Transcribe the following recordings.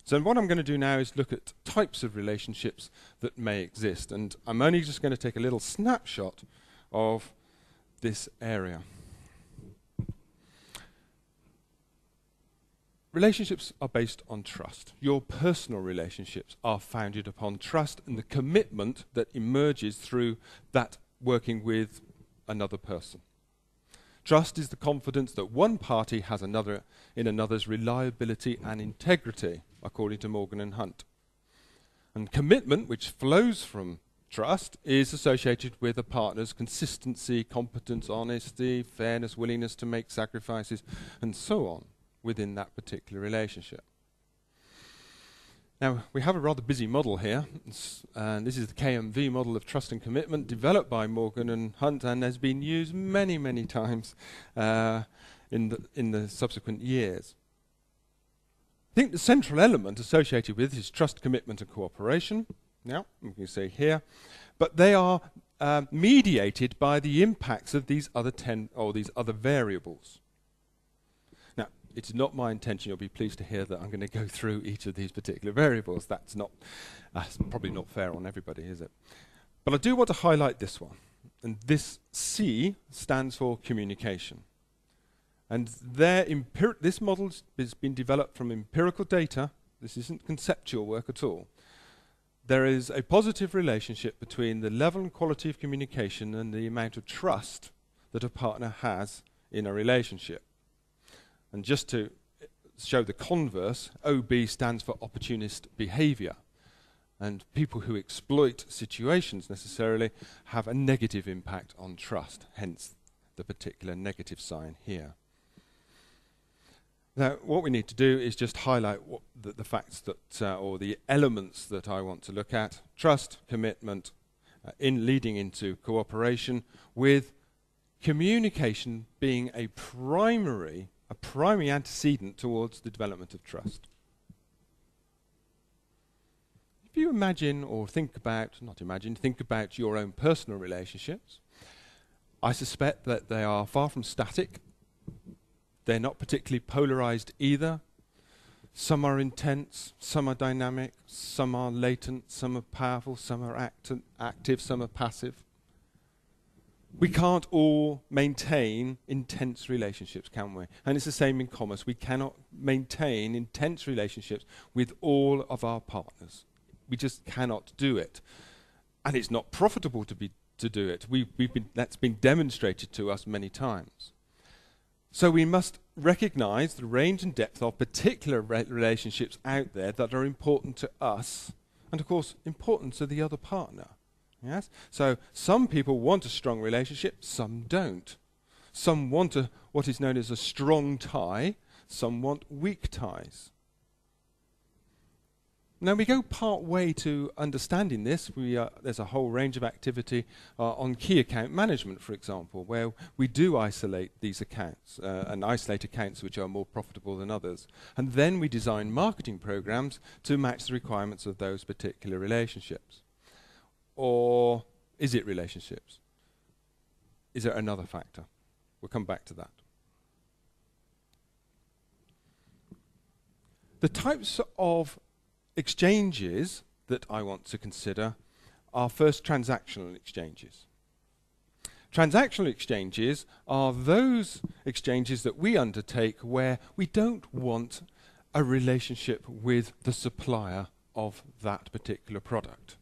So what I'm going to do now is look at types of relationships that may exist, and I'm only just going to take a little snapshot of this area. Relationships are based on trust. Your personal relationships are founded upon trust and the commitment that emerges through that working with another person. Trust is the confidence that one party has in another's reliability and integrity, according to Morgan and Hunt. And commitment, which flows from trust, is associated with a partner's consistency, competence, honesty, fairness, willingness to make sacrifices, and so on within that particular relationship. Now, we have a rather busy model here, and this is the KMV model of trust and commitment developed by Morgan and Hunt and has been used many, many times in the subsequent years. I think the central element associated with this is trust, commitment, and cooperation. Now, you can see here, but they are mediated by the impacts of these other these other variables. Now, it's not my intention, you'll be pleased to hear that I'm going to go through each of these particular variables. That's probably not fair on everybody, is it? But I do want to highlight this one. And this C stands for communication. And this model has been developed from empirical data. This isn't conceptual work at all. There is a positive relationship between the level and quality of communication and the amount of trust that a partner has in a relationship. And just to show the converse, OB stands for opportunist behavior. And people who exploit situations necessarily have a negative impact on trust, hence the particular negative sign here. Now, what we need to do is just highlight the facts that, or the elements that I want to look at. Trust, commitment, leading into cooperation, with communication being a primary antecedent towards the development of trust. If you imagine or think about your own personal relationships, I suspect that they are far from static. They're not particularly polarized either. Some are intense, some are dynamic, some are latent, some are powerful, some are active, some are passive. We can't all maintain intense relationships, can we? And it's the same in commerce. We cannot maintain intense relationships with all of our partners. We just cannot do it. And it's not profitable to do it. That's been demonstrated to us many times. So we must recognize the range and depth of particular relationships out there that are important to us and, of course, important to the other partner. Yes? So some people want a strong relationship, some don't. Some want what is known as a strong tie, some want weak ties. Now we go part way to understanding this. There's a whole range of activity on key account management, for example, where we do isolate these accounts and isolate accounts which are more profitable than others. And then we design marketing programs to match the requirements of those particular relationships. Or is it relationships? Is there another factor? We'll come back to that. The types of exchanges that I want to consider are first transactional exchanges. Transactional exchanges are those exchanges that we undertake where we don't want a relationship with the supplier of that particular product.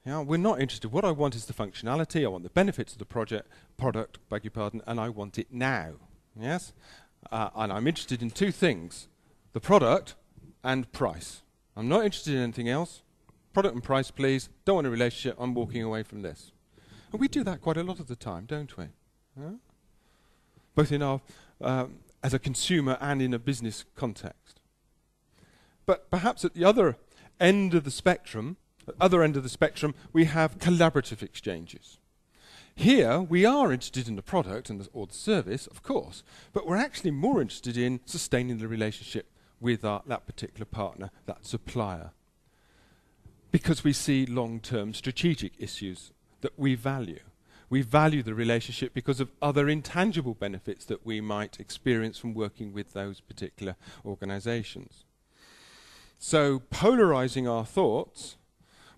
We're not interested. What I want is the functionality, I want the benefits of the product, beg your pardon, and I want it now. Yes? And I'm interested in two things, the product and price. I'm not interested in anything else. Product and price, please. Don't want a relationship. I'm walking away from this. And we do that quite a lot of the time, don't we? Both in our, as a consumer and in a business context. But perhaps at the other end of the spectrum, we have collaborative exchanges. Here, we are interested in the product or the service, of course, but we're actually more interested in sustaining the relationship with that particular partner, that supplier, because we see long-term strategic issues that we value. We value the relationship because of other intangible benefits that we might experience from working with those particular organizations. So polarizing our thoughts,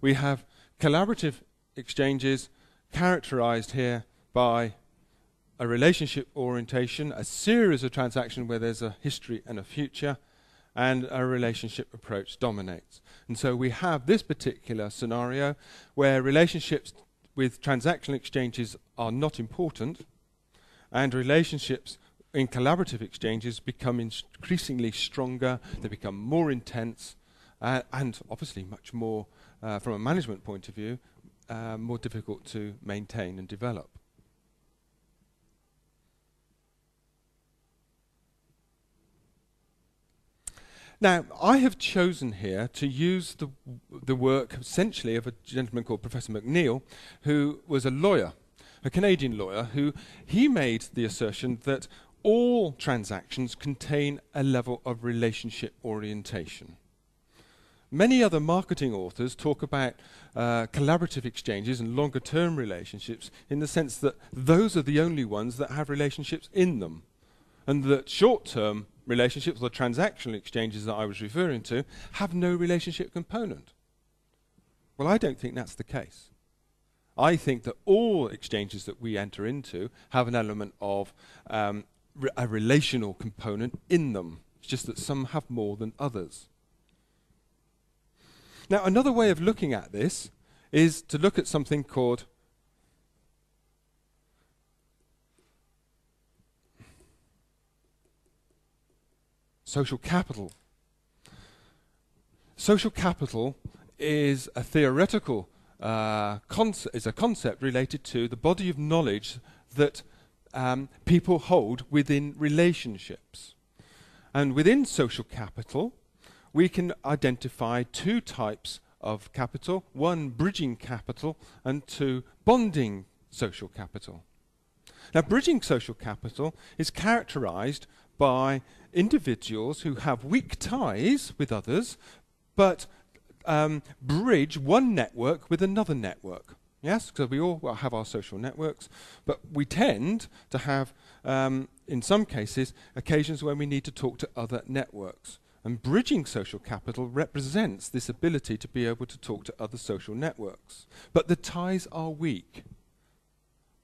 we have collaborative exchanges characterized here by a relationship orientation, a series of transactions where there's a history and a future, and a relationship approach dominates. And so we have this particular scenario where relationships with transactional exchanges are not important, and relationships in collaborative exchanges become increasingly stronger, they become more intense, and obviously much more, from a management point of view, more difficult to maintain and develop. Now, I have chosen here to use the work essentially of a gentleman called Professor McNeill, who was a lawyer, a Canadian lawyer, who he made the assertion that all transactions contain a level of relationship orientation. Many other marketing authors talk about collaborative exchanges and longer-term relationships in the sense that those are the only ones that have relationships in them, and that short-term relationships, or transactional exchanges that I was referring to, have no relationship component. Well, I don't think that's the case. I think that all exchanges that we enter into have an element of a relational component in them. It's just that some have more than others. Now, another way of looking at this is to look at something called social capital. Social capital is a theoretical concept related to the body of knowledge that people hold within relationships. And within social capital, we can identify two types of capital: one, bridging capital, and two, bonding social capital. Now, bridging social capital is characterized by individuals who have weak ties with others, but bridge one network with another network. Yes, so we all have our social networks, but we tend to have, in some cases, occasions when we need to talk to other networks. And bridging social capital represents this ability to be able to talk to other social networks. But the ties are weak.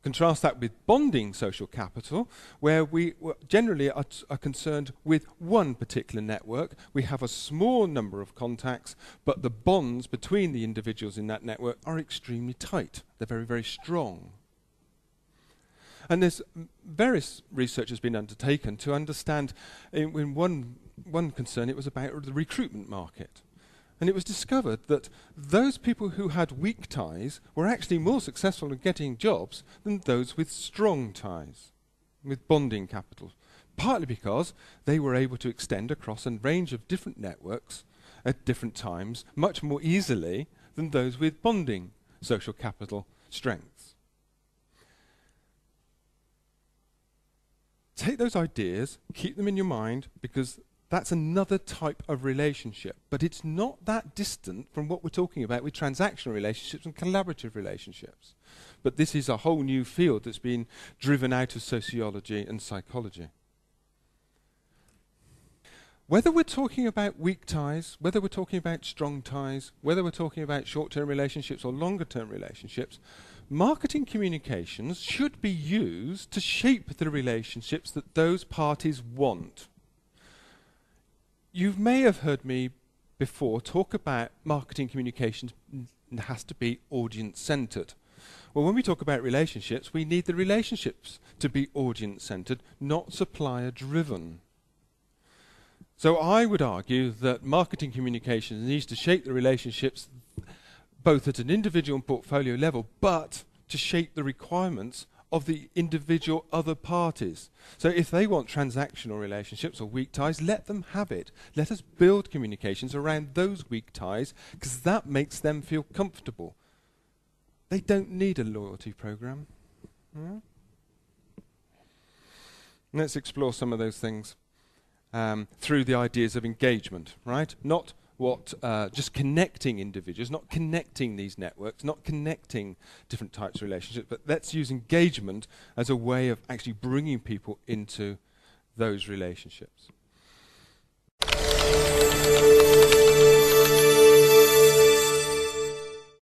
Contrast that with bonding social capital, where we generally are concerned with one particular network. We have a small number of contacts, but the bonds between the individuals in that network are extremely tight. They're very, very strong. And there's various research has been undertaken to understand, in one concern, it was about the recruitment market. And it was discovered that those people who had weak ties were actually more successful in getting jobs than those with strong ties, with bonding capital, partly because they were able to extend across a range of different networks at different times much more easily than those with bonding social capital strengths. Take those ideas, keep them in your mind, because that's another type of relationship, but it's not that distant from what we're talking about with transactional relationships and collaborative relationships. But this is a whole new field that's been driven out of sociology and psychology. Whether we're talking about weak ties, whether we're talking about strong ties, whether we're talking about short-term relationships or longer-term relationships, marketing communications should be used to shape the relationships that those parties want. You may have heard me before talk about marketing communications has to be audience-centered. Well, when we talk about relationships, we need the relationships to be audience-centered, not supplier-driven. So I would argue that marketing communications needs to shape the relationships both at an individual and portfolio level, but to shape the requirements of the individual other parties. So if they want transactional relationships or weak ties, let them have it. Let us build communications around those weak ties, because that makes them feel comfortable. They don't need a loyalty program. Let's explore some of those things through the ideas of engagement, right? Not what just connecting individuals, not connecting these networks, not connecting different types of relationships, but let's use engagement as a way of actually bringing people into those relationships.